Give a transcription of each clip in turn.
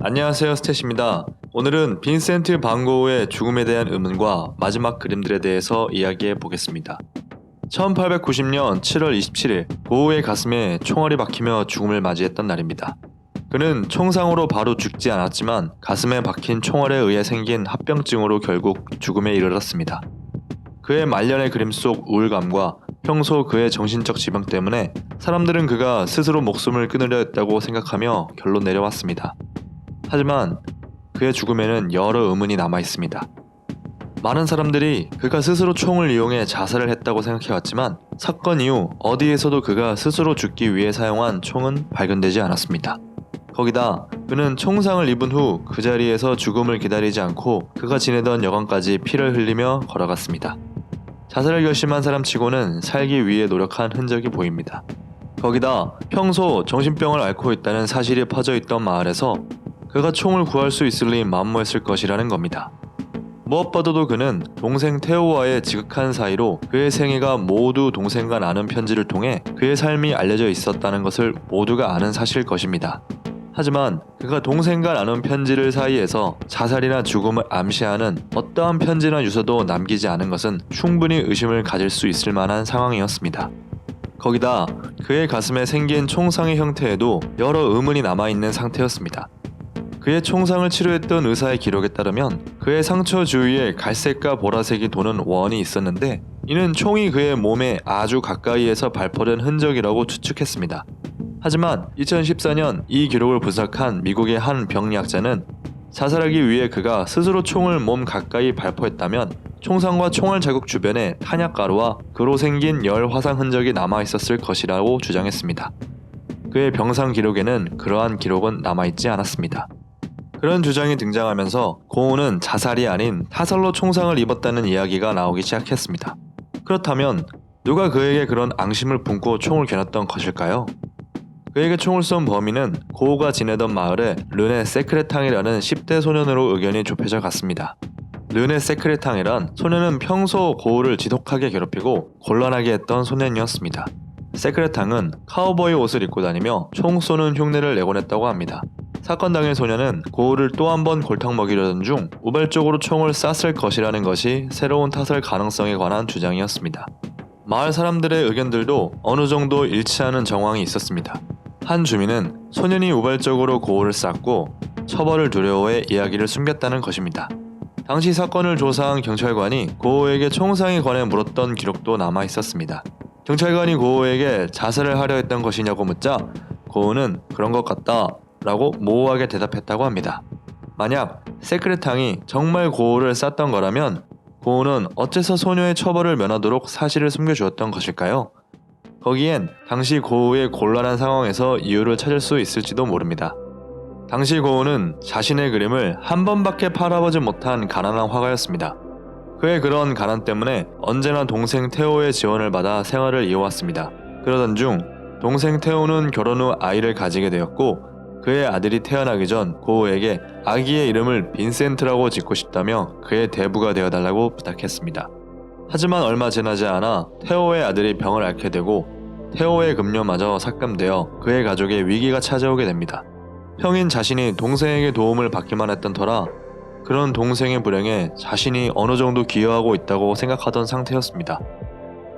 안녕하세요, 스탯입니다. 오늘은 빈센트 반 고흐의 죽음에 대한 의문과 마지막 그림들에 대해서 이야기해 보겠습니다. 1890년 7월 27일 고흐의 가슴에 총알이 박히며 죽음을 맞이했던 날입니다. 그는 총상으로 바로 죽지 않았지만 가슴에 박힌 총알에 의해 생긴 합병증으로 결국 죽음에 이르렀습니다. 그의 말년의 그림 속 우울감과 평소 그의 정신적 지병 때문에 사람들은 그가 스스로 목숨을 끊으려 했다고 생각하며 결론 내려왔습니다. 하지만 그의 죽음에는 여러 의문이 남아 있습니다. 많은 사람들이 그가 스스로 총을 이용해 자살을 했다고 생각해왔지만 사건 이후 어디에서도 그가 스스로 죽기 위해 사용한 총은 발견되지 않았습니다. 거기다 그는 총상을 입은 후 그 자리에서 죽음을 기다리지 않고 그가 지내던 여관까지 피를 흘리며 걸어갔습니다. 자살을 결심한 사람치고는 살기 위해 노력한 흔적이 보입니다. 거기다 평소 정신병을 앓고 있다는 사실이 퍼져 있던 마을에서 그가 총을 구할 수 있을 리 만무했을 것이라는 겁니다. 무엇보다도 그는 동생 테오와의 지극한 사이로 그의 생애가 모두 동생과 나눈 편지를 통해 그의 삶이 알려져 있었다는 것을 모두가 아는 사실일 것입니다. 하지만 그가 동생과 나눈 편지를 사이에서 자살이나 죽음을 암시하는 어떠한 편지나 유서도 남기지 않은 것은 충분히 의심을 가질 수 있을 만한 상황이었습니다. 거기다 그의 가슴에 생긴 총상의 형태에도 여러 의문이 남아있는 상태였습니다. 그의 총상을 치료했던 의사의 기록에 따르면 그의 상처 주위에 갈색과 보라색이 도는 원이 있었는데 이는 총이 그의 몸에 아주 가까이에서 발포된 흔적이라고 추측했습니다. 하지만 2014년 이 기록을 분석한 미국의 한 병리학자는 자살하기 위해 그가 스스로 총을 몸 가까이 발포했다면 총상과 총알 자국 주변에 탄약가루와 그로 생긴 열 화상 흔적이 남아있었을 것이라고 주장했습니다. 그의 병상 기록에는 그러한 기록은 남아있지 않았습니다. 그런 주장이 등장하면서 고흐는 자살이 아닌 타살로 총상을 입었다는 이야기가 나오기 시작했습니다. 그렇다면 누가 그에게 그런 앙심을 품고 총을 겨눴던 것일까요? 그에게 총을 쏜 범인은 고흐가 지내던 마을의 르네 세크레탕이라는 10대 소년으로 의견이 좁혀져 갔습니다. 르네 세크레탕이란 소년은 평소 고흐를 지독하게 괴롭히고 곤란하게 했던 소년이었습니다. 세크레탕은 카우보이 옷을 입고 다니며 총 쏘는 흉내를 내곤 했다고 합니다. 사건 당일 소년은 고흐를 또 한 번 골탕 먹이려던 중 우발적으로 총을 쐈을 것이라는 것이 새로운 타살 가능성에 관한 주장이었습니다. 마을 사람들의 의견들도 어느 정도 일치하는 정황이 있었습니다. 한 주민은 소년이 우발적으로 고흐를 쐈고 처벌을 두려워해 이야기를 숨겼다는 것입니다. 당시 사건을 조사한 경찰관이 고흐에게 총상에 관해 물었던 기록도 남아 있었습니다. 경찰관이 고흐에게 자살을 하려 했던 것이냐고 묻자 고흐는 그런 것 같다 라고 모호하게 대답했다고 합니다. 만약 세크레탕이 정말 고흐를 쐈던 거라면 고흐는 어째서 소녀의 처벌을 면하도록 사실을 숨겨주었던 것일까요? 거기엔 당시 고흐의 곤란한 상황에서 이유를 찾을 수 있을지도 모릅니다. 당시 고흐는 자신의 그림을 한 번밖에 팔아보지 못한 가난한 화가였습니다. 그의 그런 가난 때문에 언제나 동생 테오의 지원을 받아 생활을 이어왔습니다. 그러던 중 동생 테오는 결혼 후 아이를 가지게 되었고 그의 아들이 태어나기 전 고흐에게 아기의 이름을 빈센트라고 짓고 싶다며 그의 대부가 되어달라고 부탁했습니다. 하지만 얼마 지나지 않아 테오의 아들이 병을 앓게 되고 테오의 급료마저 삭감되어 그의 가족에 위기가 찾아오게 됩니다. 형인 자신이 동생에게 도움을 받기만 했던 터라 그런 동생의 불행에 자신이 어느 정도 기여하고 있다고 생각하던 상태였습니다.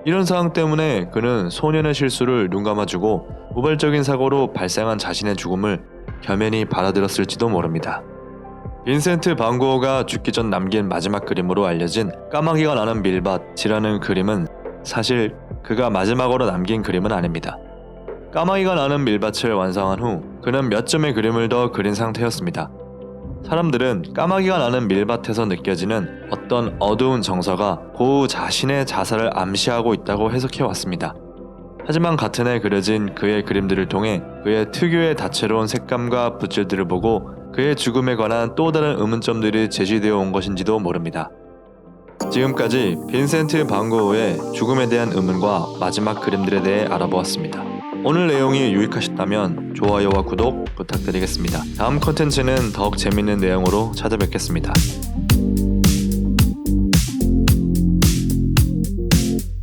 이런 상황 때문에 그는 소년의 실수를 눈감아주고 우발적인 사고로 발생한 자신의 죽음을 겸연히 받아들였을지도 모릅니다. 빈센트 반 고흐가 죽기 전 남긴 마지막 그림으로 알려진 까마귀가 나는 밀밭이라는 그림은 사실 그가 마지막으로 남긴 그림은 아닙니다. 까마귀가 나는 밀밭을 완성한 후 그는 몇 점의 그림을 더 그린 상태였습니다. 사람들은 까마귀가 나는 밀밭에서 느껴지는 어떤 어두운 정서가 고흐 자신의 자살을 암시하고 있다고 해석해왔습니다. 하지만 같은 해 그려진 그의 그림들을 통해 그의 특유의 다채로운 색감과 붓질들을 보고 그의 죽음에 관한 또 다른 의문점들이 제시되어 온 것인지도 모릅니다. 지금까지 빈센트 반 고흐의 죽음에 대한 의문과 마지막 그림들에 대해 알아보았습니다. 오늘 내용이 유익하셨다면 좋아요와 구독 부탁드리겠습니다. 다음 컨텐츠는 더욱 재밌는 내용으로 찾아뵙겠습니다.